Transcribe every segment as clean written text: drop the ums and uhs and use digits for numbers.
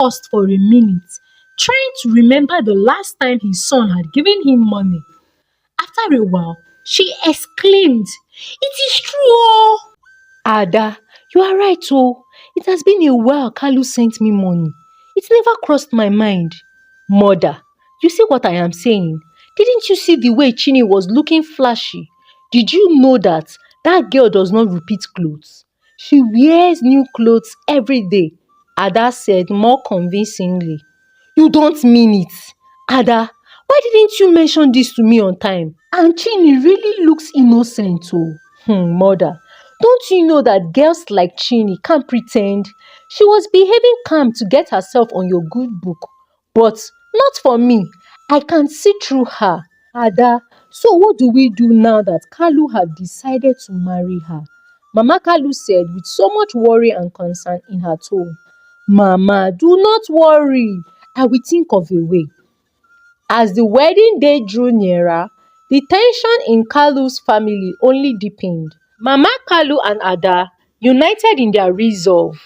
paused for a minute, trying to remember the last time his son had given him money. After a while, she exclaimed, "It is true, oh!" Ada, you are right, oh. It has been a while Kalu sent me money. It never crossed my mind. Mother, you see what I am saying? Didn't you see the way Chiny was looking flashy? Did you know that that girl does not repeat clothes? She wears new clothes every day, Ada said more convincingly. You don't mean it. Ada, why didn't you mention this to me on time? And Chiny really looks innocent, oh. Mother, don't you know that girls like Chiny can't pretend? She was behaving calm to get herself on your good book. But not for me. I can see through her. Ada, so what do we do now that Kalu have decided to marry her? Mama Kalu said with so much worry and concern in her tone. Mama, do not worry. I will think of a way. As the wedding day drew nearer, the tension in Kalu's family only deepened. Mama Kalu and Ada, united in their resolve,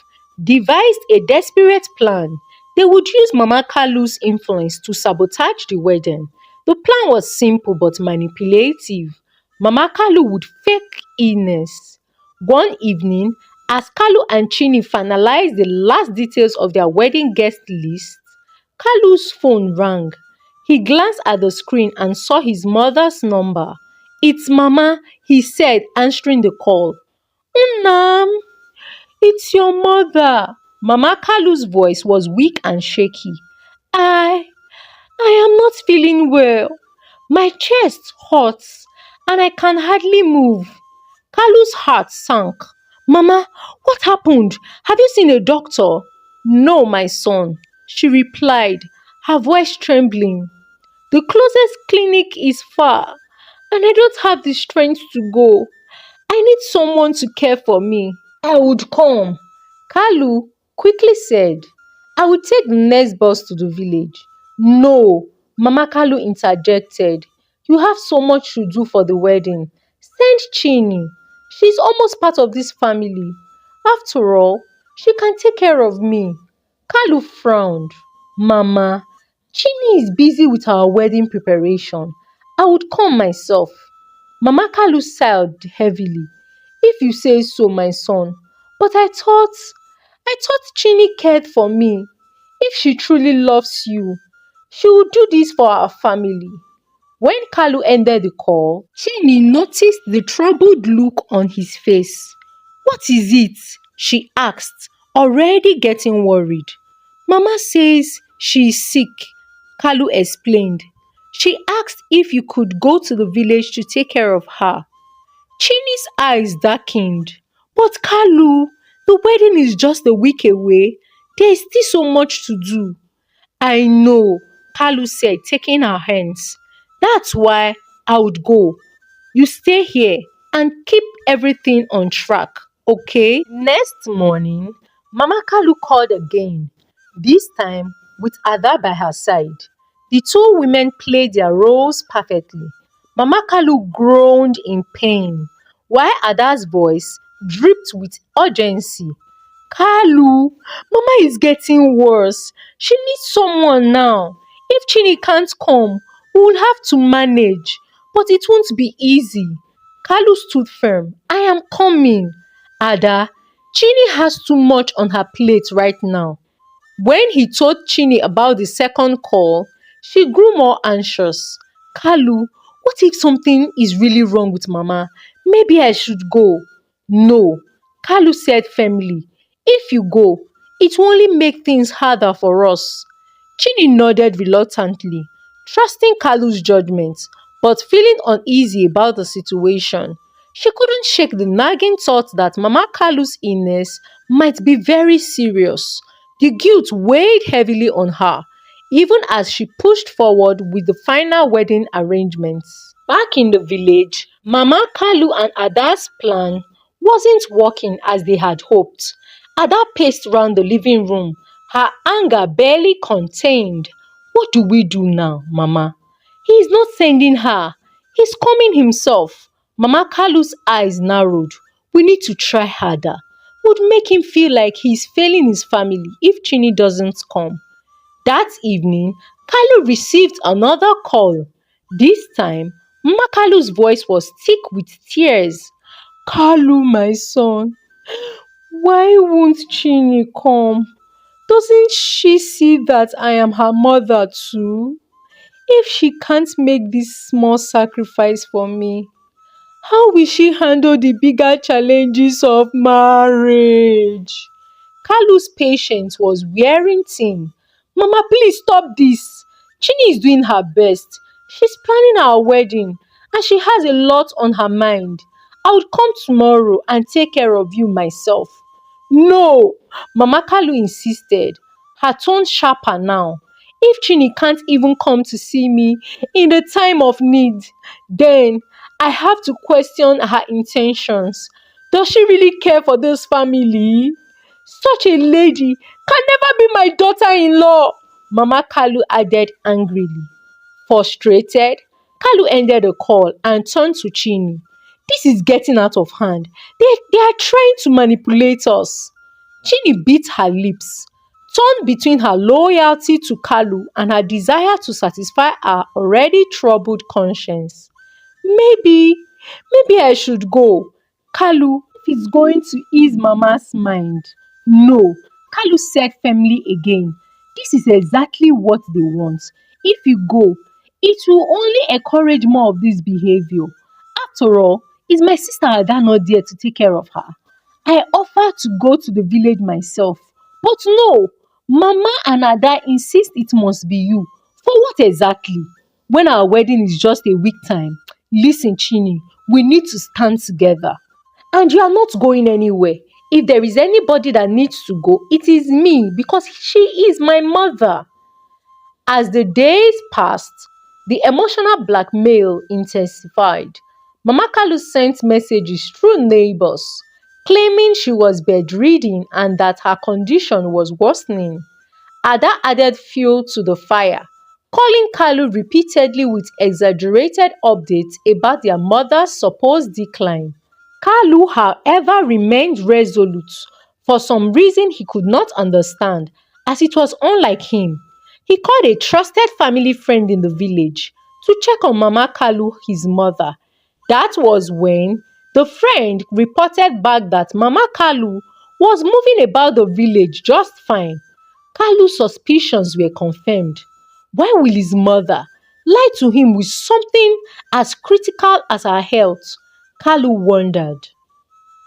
devised a desperate plan. They would use Mama Kalu's influence to sabotage the wedding. The plan was simple but manipulative. Mama Kalu would fake illness. One evening, as Kalu and Chiny finalized the last details of their wedding guest list, Kalu's phone rang. He glanced at the screen and saw his mother's number. "It's Mama," he said, answering the call. "Unam, it's your mother." Mama Kalu's voice was weak and shaky. I am not feeling well. My chest hurts and I can hardly move." Kalu's heart sank. "Mama, what happened? Have you seen a doctor?" "No, my son," she replied, her voice trembling. "The closest clinic is far and I don't have the strength to go. I need someone to care for me." "I would come," Kalu quickly said. "I would take the next bus to the village." "No," Mama Kalu interjected. "You have so much to do for the wedding. Send Chiny. She's almost part of this family. After all, she can take care of me." Kalu frowned. "Mama, Chiny is busy with our wedding preparation. I would come myself." Mama Kalu sighed heavily. "If you say so, my son. But I thought Chiny cared for me. If she truly loves you, she would do this for our family." When Kalu ended the call, Chiny noticed the troubled look on his face. "What is it?" she asked, already getting worried. "Mama says she is sick," Kalu explained. "She asked if you could go to the village to take care of her." Chiny's eyes darkened. "But Kalu, the wedding is just a week away. There is still so much to do." "I know," Kalu said, taking her hands. "That's why I would go. You stay here and keep everything on track, okay?" Next morning, Mama Kalu called again, this time with Ada by her side. The two women played their roles perfectly. Mama Kalu groaned in pain, while Ada's voice dripped with urgency. "Kalu, Mama is getting worse. She needs someone now. If Chiny can't come, we will have to manage. But it won't be easy." Kalu stood firm. "I am coming." "Ada, Chiny has too much on her plate right now." When he told Chiny about the second call, she grew more anxious. "Kalu, what if something is really wrong with Mama? Maybe I should go." "No," Kalu said firmly. "If you go, it will only make things harder for us." Chiny nodded reluctantly, trusting Kalu's judgment, but feeling uneasy about the situation. She couldn't shake the nagging thought that Mama Kalu's illness might be very serious. The guilt weighed heavily on her, even as she pushed forward with the final wedding arrangements. Back in the village, Mama Kalu and Ada's plan wasn't working as they had hoped. Ada paced round the living room, her anger barely contained. "What do we do now, Mama? He is not sending her. He's coming himself." Mama Kalu's eyes narrowed. "We need to try harder. would make him feel like he's failing his family if Chiny doesn't come. That evening, Kalu received another call. This time, Mama Kalu's voice was thick with tears. Kalu, my son, why won't Chiny come? Doesn't she see that I am her mother too? If she can't make this small sacrifice for me, how will she handle the bigger challenges of marriage? Kalu's patience was wearing thin. Mama, please stop this. Chini is doing her best. She's planning our wedding and she has a lot on her mind. I would come tomorrow and take care of you myself. No, Mama Kalu insisted, her tone sharper now. If Chini can't even come to see me in the time of need, then I have to question her intentions. Does she really care for this family? Such a lady can never be my daughter-in-law, Mama Kalu added angrily. Frustrated, Kalu ended the call and turned to Chini. This is getting out of hand. They are trying to manipulate us. Chini bit her lips, torn between her loyalty to Kalu and her desire to satisfy her already troubled conscience. Maybe I should go. Kalu, if it's going to ease Mama's mind. No, Kalu said firmly again. This is exactly what they want. If you go, it will only encourage more of this behavior. After all, is my sister Ada not there to take care of her? I offered to go to the village myself. But no, Mama and Ada insist it must be you. For what exactly? When our wedding is just a week time. Listen, Chini, we need to stand together. And you are not going anywhere. If there is anybody that needs to go, it is me because she is my mother. As the days passed, the emotional blackmail intensified. Mama Kalu sent messages through neighbors, claiming she was bedridden and that her condition was worsening. Ada added fuel to the fire, calling Kalu repeatedly with exaggerated updates about their mother's supposed decline. Kalu, however, remained resolute for some reason he could not understand, as it was unlike him. He called a trusted family friend in the village to check on Mama Kalu, his mother. That was when the friend reported back that Mama Kalu was moving about the village just fine. Kalu's suspicions were confirmed. Why will his mother lie to him with something as critical as her health? Kalu wondered.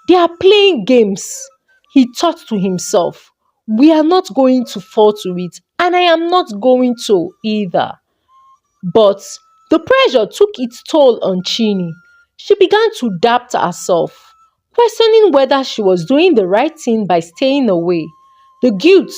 They are playing games, he thought to himself. We are not going to fall to it, and I am not going to either. But the pressure took its toll on Chiny. She began to doubt herself, questioning whether she was doing the right thing by staying away. The guilt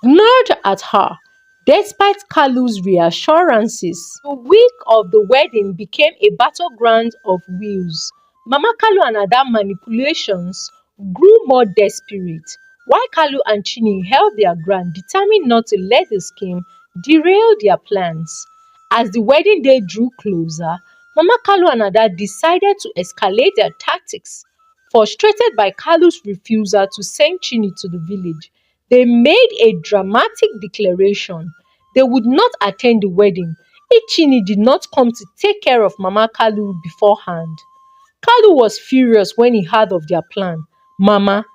gnawed at her, despite Kalu's reassurances. The week of the wedding became a battleground of wills. Mama Kalu and Ada manipulations grew more desperate, while Kalu and Chiny held their ground, determined not to let the scheme derail their plans. As the wedding day drew closer, Mama Kalu and Ada decided to escalate their tactics. Frustrated by Kalu's refusal to send Chiny to the village, they made a dramatic declaration. They would not attend the wedding if Chiny did not come to take care of Mama Kalu beforehand. Kalu was furious when he heard of their plan. Mama,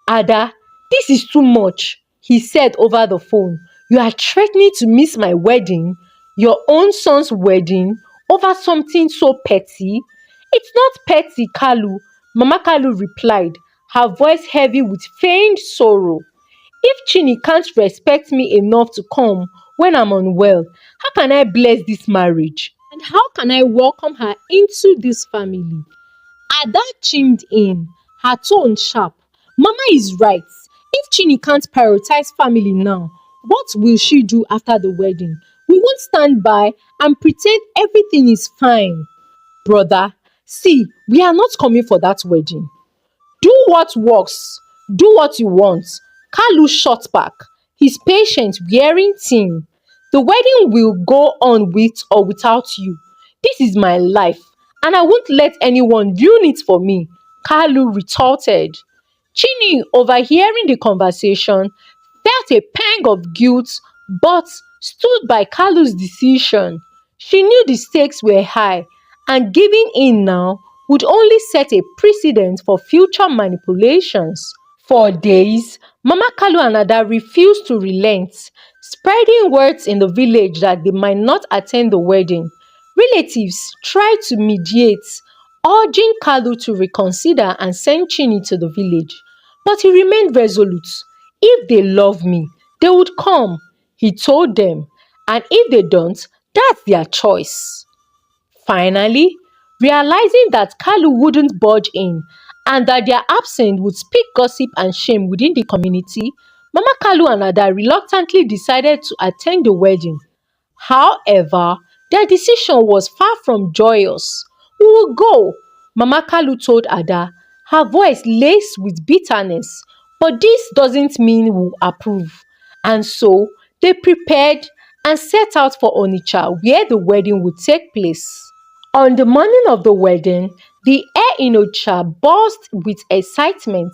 Ada, this is too much, he said over the phone. You are threatening to miss my wedding, your own son's wedding, over something so petty? It's not petty, Kalu, Mama Kalu replied, her voice heavy with feigned sorrow. If Chiny can't respect me enough to come when I'm unwell, how can I bless this marriage? And how can I welcome her into this family? Ada chimed in, her tone sharp. Mama is right. If Chiny can't prioritize family now, what will she do after the wedding? We won't stand by and pretend everything is fine. Brother, see, we are not coming for that wedding. Do what works. Do what you want. Kalu shot back, his patience wearing thin. The wedding will go on with or without you. This is my life, and I won't let anyone ruin it for me, Kalu retorted. Chiny, overhearing the conversation, felt a pang of guilt but stood by Kalu's decision. She knew the stakes were high, and giving in now would only set a precedent for future manipulations. For days, Mama Kalu and Ada refused to relent, spreading words in the village that they might not attend the wedding. Relatives tried to mediate, urging Kalu to reconsider and send Chiny to the village. But he remained resolute. If they love me, they would come, he told them, and if they don't, that's their choice. Finally, realizing that Kalu wouldn't budge in and that their absence would speak gossip and shame within the community, Mama Kalu and Ada reluctantly decided to attend the wedding. However, their decision was far from joyous. "We will go," Mama Kalu told Ada, her voice laced with bitterness. "But this doesn't mean we'll approve." And so they prepared and set out for Onitsha, where the wedding would take place. On the morning of the wedding, the air in Onitsha buzzed with excitement.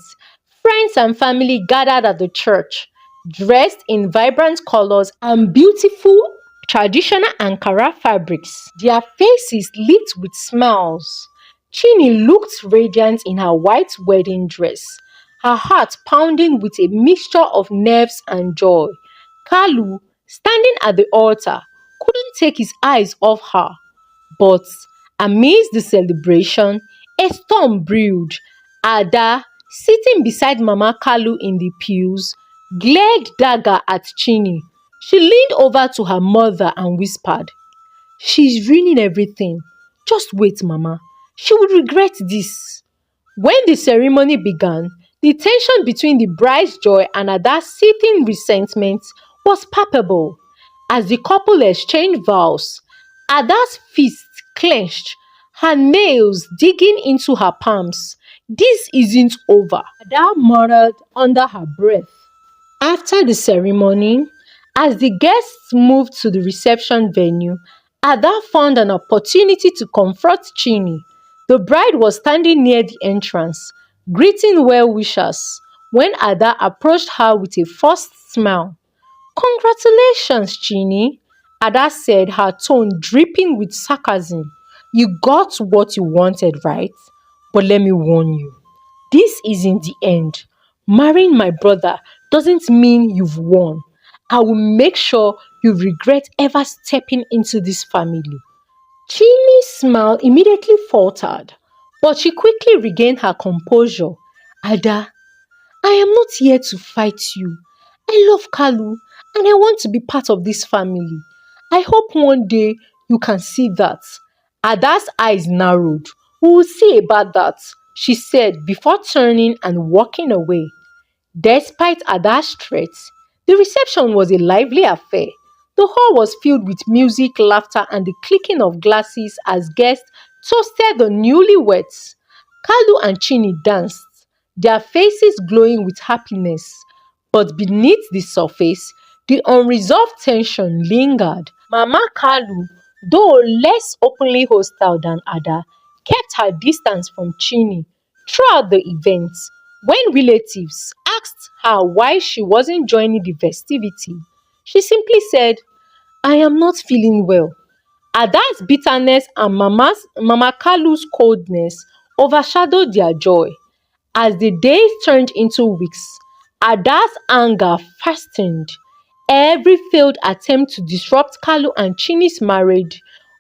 Friends and family gathered at the church, dressed in vibrant colors and beautiful traditional Ankara fabrics, their faces lit with smiles. Chiny looked radiant in her white wedding dress, her heart pounding with a mixture of nerves and joy. Kalu, standing at the altar, couldn't take his eyes off her. But amidst the celebration, a storm brewed. Ada, sitting beside Mama Kalu in the pews, glared dagger at Chiny. She leaned over to her mother and whispered, "She's ruining everything. Just wait, Mama. She would regret this." When the ceremony began, the tension between the bride's joy and Ada's seething resentment was palpable. As the couple exchanged vows, Ada's fists clenched, her nails digging into her palms. "This isn't over," Ada muttered under her breath. After the ceremony, as the guests moved to the reception venue, Ada found an opportunity to confront Chiny. The bride was standing near the entrance, greeting well-wishers, when Ada approached her with a forced smile. "Congratulations, Chiny," Ada said, her tone dripping with sarcasm. "You got what you wanted, right? But let me warn you, this isn't the end. Marrying my brother doesn't mean you've won. I will make sure you regret ever stepping into this family." Chiny's smile immediately faltered, but she quickly regained her composure. "Ada, I am not here to fight you. I love Kalu and I want to be part of this family. I hope one day you can see that." Ada's eyes narrowed. "We will see about that," she said before turning and walking away. Despite Ada's threats, the reception was a lively affair. The hall was filled with music, laughter, and the clicking of glasses as guests toasted the newlyweds. Kalu and Chiny danced, their faces glowing with happiness. But beneath the surface, the unresolved tension lingered. Mama Kalu, though less openly hostile than Ada, kept her distance from Chiny throughout the events. When relatives asked her why she wasn't joining the festivity, she simply said, "I am not feeling well." Ada's bitterness and Mama Kalu's coldness overshadowed their joy. As the days turned into weeks, Ada's anger fastened. Every failed attempt to disrupt Kalu and Chiny's marriage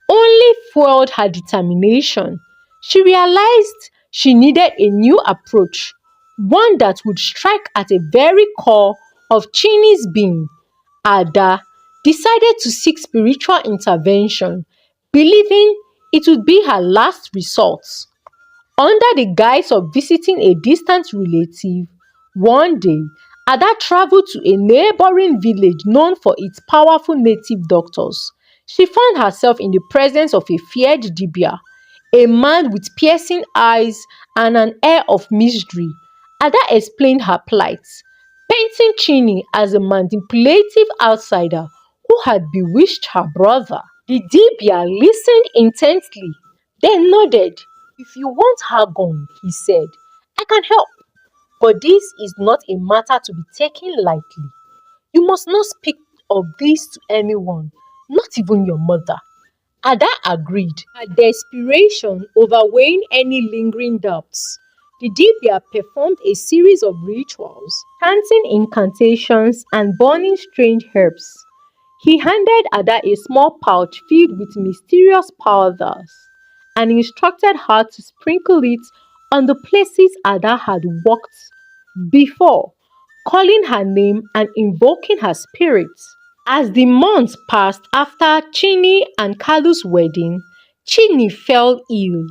only fueled her determination. She realized she needed a new approach, one that would strike at the very core of Chiny's being. Ada decided to seek spiritual intervention, believing it would be her last resort. Under the guise of visiting a distant relative, one day, Ada traveled to a neighboring village known for its powerful native doctors. She found herself in the presence of a feared Dibia, a man with piercing eyes and an air of mystery. Ada explained her plight, painting Chiny as a manipulative outsider who had bewitched her brother. The Dibia listened intently, then nodded. "If you want her gone," he said, "I can help. But this is not a matter to be taken lightly. You must not speak of this to anyone, not even your mother. Ada agreed, her desperation overweighing any lingering doubts. The Dibia performed a series of rituals, chanting incantations and burning strange herbs. He handed Ada a small pouch filled with mysterious powders and instructed her to sprinkle it on the places Ada had walked before, calling her name and invoking her spirits. As the months passed after Chiny and Kalu's wedding, Chiny fell ill.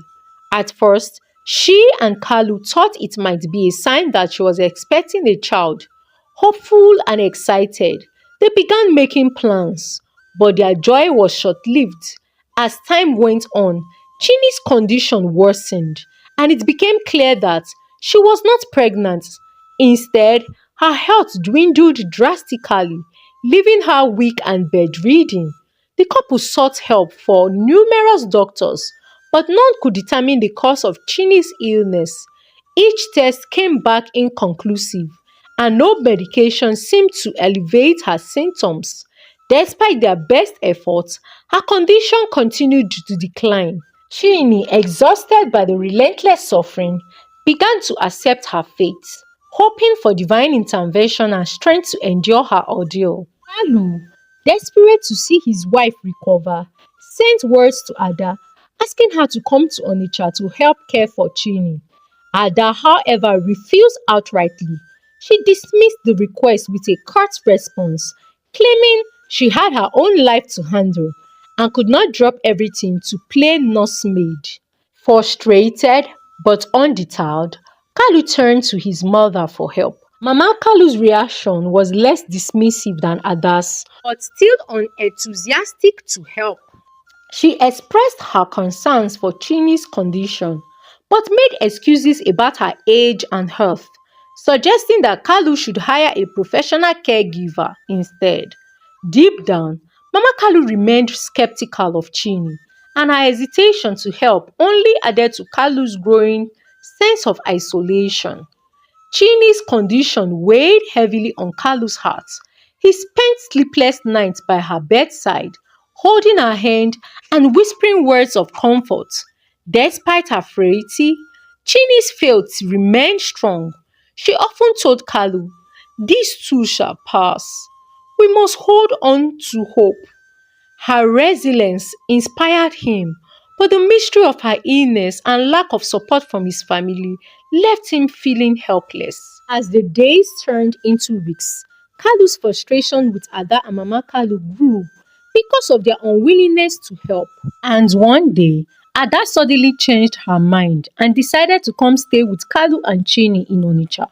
At first, she and Kalu thought it might be a sign that she was expecting a child. Hopeful and excited, they began making plans, but their joy was short-lived. As time went on, Chiny's condition worsened, and it became clear that she was not pregnant. Instead, her health dwindled drastically, leaving her weak and bedridden. The couple sought help for numerous doctors, but none could determine the cause of Chiny's illness. Each test came back inconclusive, and no medication seemed to alleviate her symptoms. Despite their best efforts, her condition continued to decline. Chiny, exhausted by the relentless suffering, began to accept her fate, hoping for divine intervention and strength to endure her ordeal. Kalu, desperate to see his wife recover, sent words to Ada asking her to come to Onitsha to help care for Chiny. Ada, however, refused outrightly. She dismissed the request with a curt response, claiming she had her own life to handle and could not drop everything to play nursemaid. Frustrated but undeterred, Kalu turned to his mother for help. Mama Kalu's reaction was less dismissive than Ada's, but still unenthusiastic to help. She expressed her concerns for Chiny's condition, but made excuses about her age and health, suggesting that Kalu should hire a professional caregiver instead. Deep down, Mama Kalu remained skeptical of Chiny, and her hesitation to help only added to Kalu's growing sense of isolation. Chiny's condition weighed heavily on Kalu's heart. He spent sleepless nights by her bedside, holding her hand and whispering words of comfort. Despite her frailty, Chiny's faith remained strong. She often told Kalu, "This too shall pass. We must hold on to hope." Her resilience inspired him, but the mystery of her illness and lack of support from his family left him feeling helpless. As the days turned into weeks, Kalu's frustration with Ada and Mama Kalu grew because of their unwillingness to help. And one day, Ada suddenly changed her mind and decided to come stay with Kalu and Chiny in Onitsha.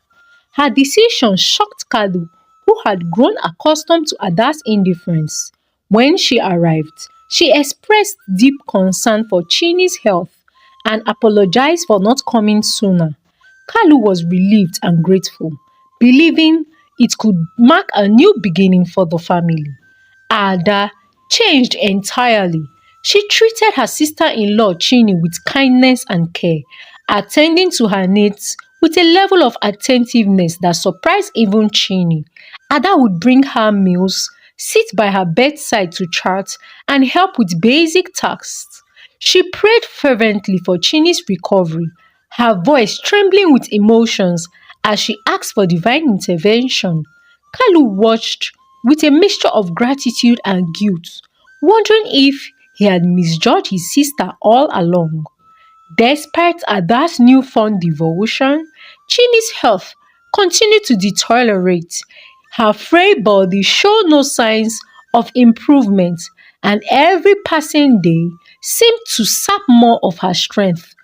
Her decision shocked Kalu, who had grown accustomed to Ada's indifference. When she arrived, she expressed deep concern for Chiny's health and apologized for not coming sooner. Kalu was relieved and grateful, believing it could mark a new beginning for the family. Ada changed entirely. She treated her sister-in-law Chiny with kindness and care, attending to her needs with a level of attentiveness that surprised even Chiny. Ada would bring her meals, sit by her bedside to chat, and help with basic tasks. She prayed fervently for Chiny's recovery, her voice trembling with emotions as she asked for divine intervention. Kalu watched with a mixture of gratitude and guilt, wondering if he had misjudged his sister all along. Despite Ada's newfound devotion, Chiny's health continued to deteriorate. Her frail body showed no signs of improvement, and every passing day seemed to sap more of her strength.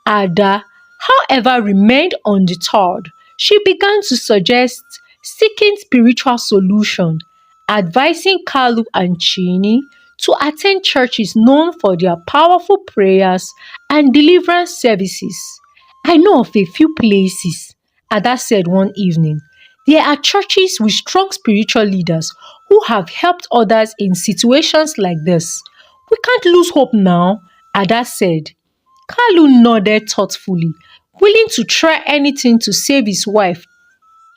Ada, however, remained undeterred. She began to suggest seeking spiritual solution, advising Kalu and Chiny to attend churches known for their powerful prayers and deliverance services. "I know of a few places," Ada said one evening. "There are churches with strong spiritual leaders who have helped others in situations like this. We can't lose hope now," Ada said. Kalu nodded thoughtfully. willing to try anything to save his wife.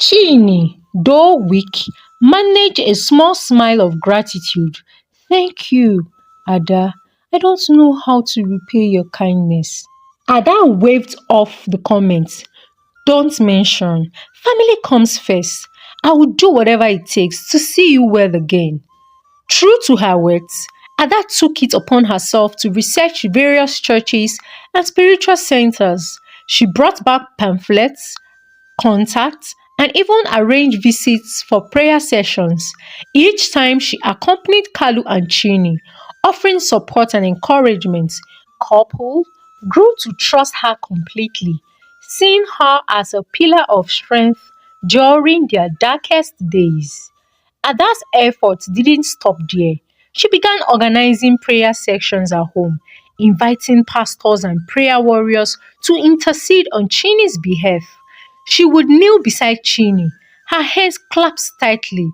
Chiny, though weak, managed a small smile of gratitude. Thank you, Ada. I don't know how to repay your kindness. Ada waved off the comments. Don't mention. Family comes first. I will do whatever it takes to see you well again. True to her words, Ada took it upon herself to research various churches and spiritual centers. She brought back pamphlets, contacts, and even arranged visits for prayer sessions. Each time she accompanied Kalu and Chini, offering support and encouragement. Couple grew to trust her completely, seeing her as a pillar of strength during their darkest days. Ada's efforts didn't stop there. She began organizing prayer sections at home, inviting pastors and prayer warriors to intercede on Chini's behalf. She would kneel beside Chini, her hands clasped tightly,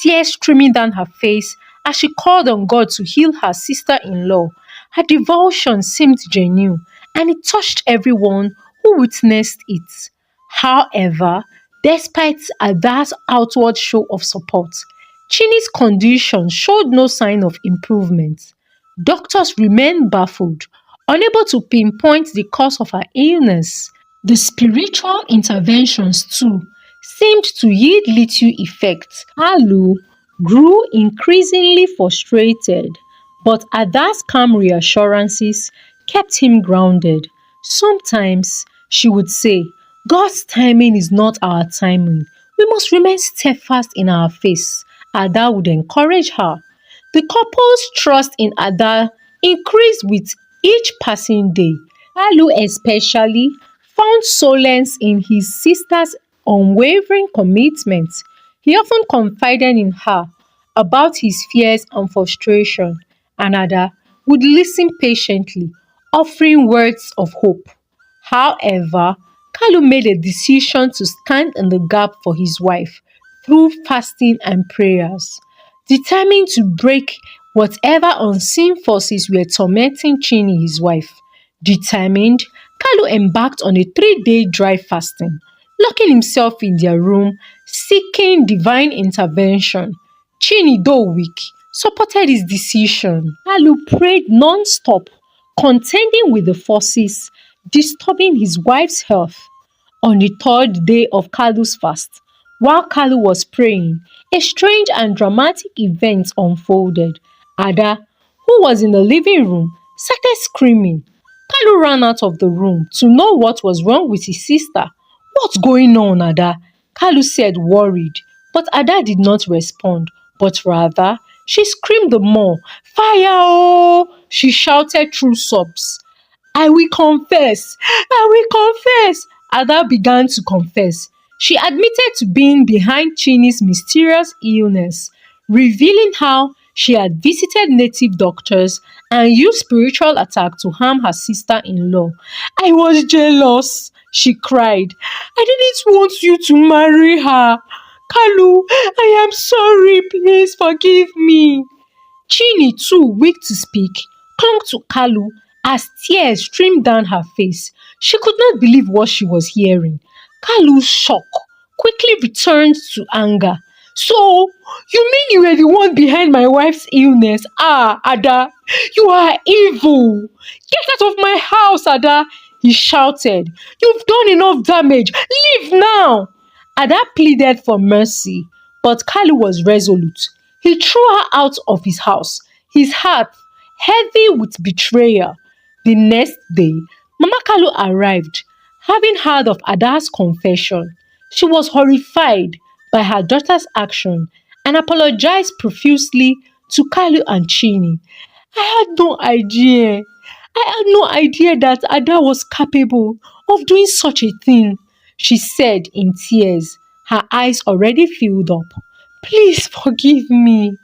tears streaming down her face as she called on God to heal her sister in law. Her devotion seemed genuine, and it touched everyone who witnessed it. However, despite Ada's outward show of support, Chini's condition showed no sign of improvement. Doctors remained baffled, unable to pinpoint the cause of her illness. The spiritual interventions, too, seemed to yield little effect. Alu grew increasingly frustrated, but Ada's calm reassurances kept him grounded. Sometimes she would say, God's timing is not our timing. We must remain steadfast in our faith. Ada would encourage her. The couple's trust in Ada increased with each passing day. Alu especially found solace in his sister's unwavering commitment. He often confided in her about his fears and frustration, and Ada would listen patiently, offering words of hope. However, Kalu made a decision to stand in the gap for his wife through fasting and prayers. Determined to break whatever unseen forces were tormenting Chini, his wife. Determined, Kalu embarked on a 3-day dry fasting, locking himself in their room, seeking divine intervention. Chini, though weak, supported his decision. Kalu prayed non-stop, contending with the forces disturbing his wife's health. On the third day of Kalu's fast, while Kalu was praying, a strange and dramatic event unfolded. Ada, who was in the living room, started screaming. Kalu ran out of the room to know what was wrong with his sister. What's going on, Ada? Kalu said, worried. But Ada did not respond, but rather, she screamed the more. Fire! Oh! She shouted through sobs. I will confess. I will confess. Ada began to confess. She admitted to being behind Chini's mysterious illness, revealing how she had visited native doctors and used spiritual attack to harm her sister-in-law. I was jealous, she cried. I didn't want you to marry her. Kalu, I am sorry. Please forgive me. Chiny, too weak to speak, clung to Kalu as tears streamed down her face. She could not believe what she was hearing. Kalu's shock quickly returned to anger. So, you mean you were the one behind my wife's illness? Ah, Ada, you are evil. Get out of my house, Ada, he shouted. You've done enough damage. Leave now. Ada pleaded for mercy, but Kalu was resolute. He threw her out of his house, his heart heavy with betrayal. The next day, Mama Kalu arrived, having heard of Ada's confession. She was horrified by her daughter's action and apologized profusely to Kalu and Chini. I had no idea. I had no idea that Ada was capable of doing such a thing, she said in tears, her eyes already filled up. Please forgive me.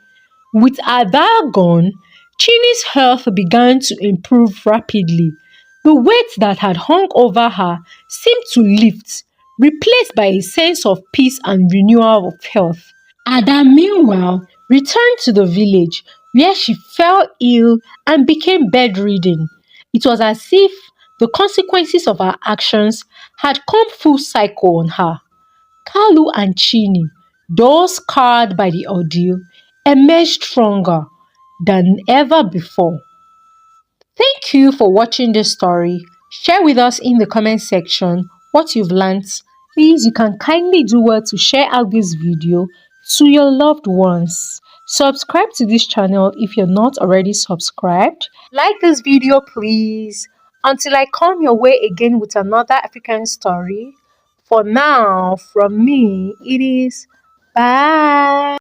With Ada gone, Chini's health began to improve rapidly. The weight that had hung over her seemed to lift, replaced by a sense of peace and renewal of health. Ada, meanwhile, returned to the village where she fell ill and became bedridden. It was as if The consequences of her actions had come full cycle on her. Kalu and Chiny, though scarred by the ordeal, emerged stronger than ever before. Thank you for watching this story. Share with us in the comment section what you've learnt. Please, you can kindly do well to share out this video to your loved ones. Subscribe to this channel if you're not already subscribed. Like this video, please. Until I come your way again with another African story. For now, from me, it is bye.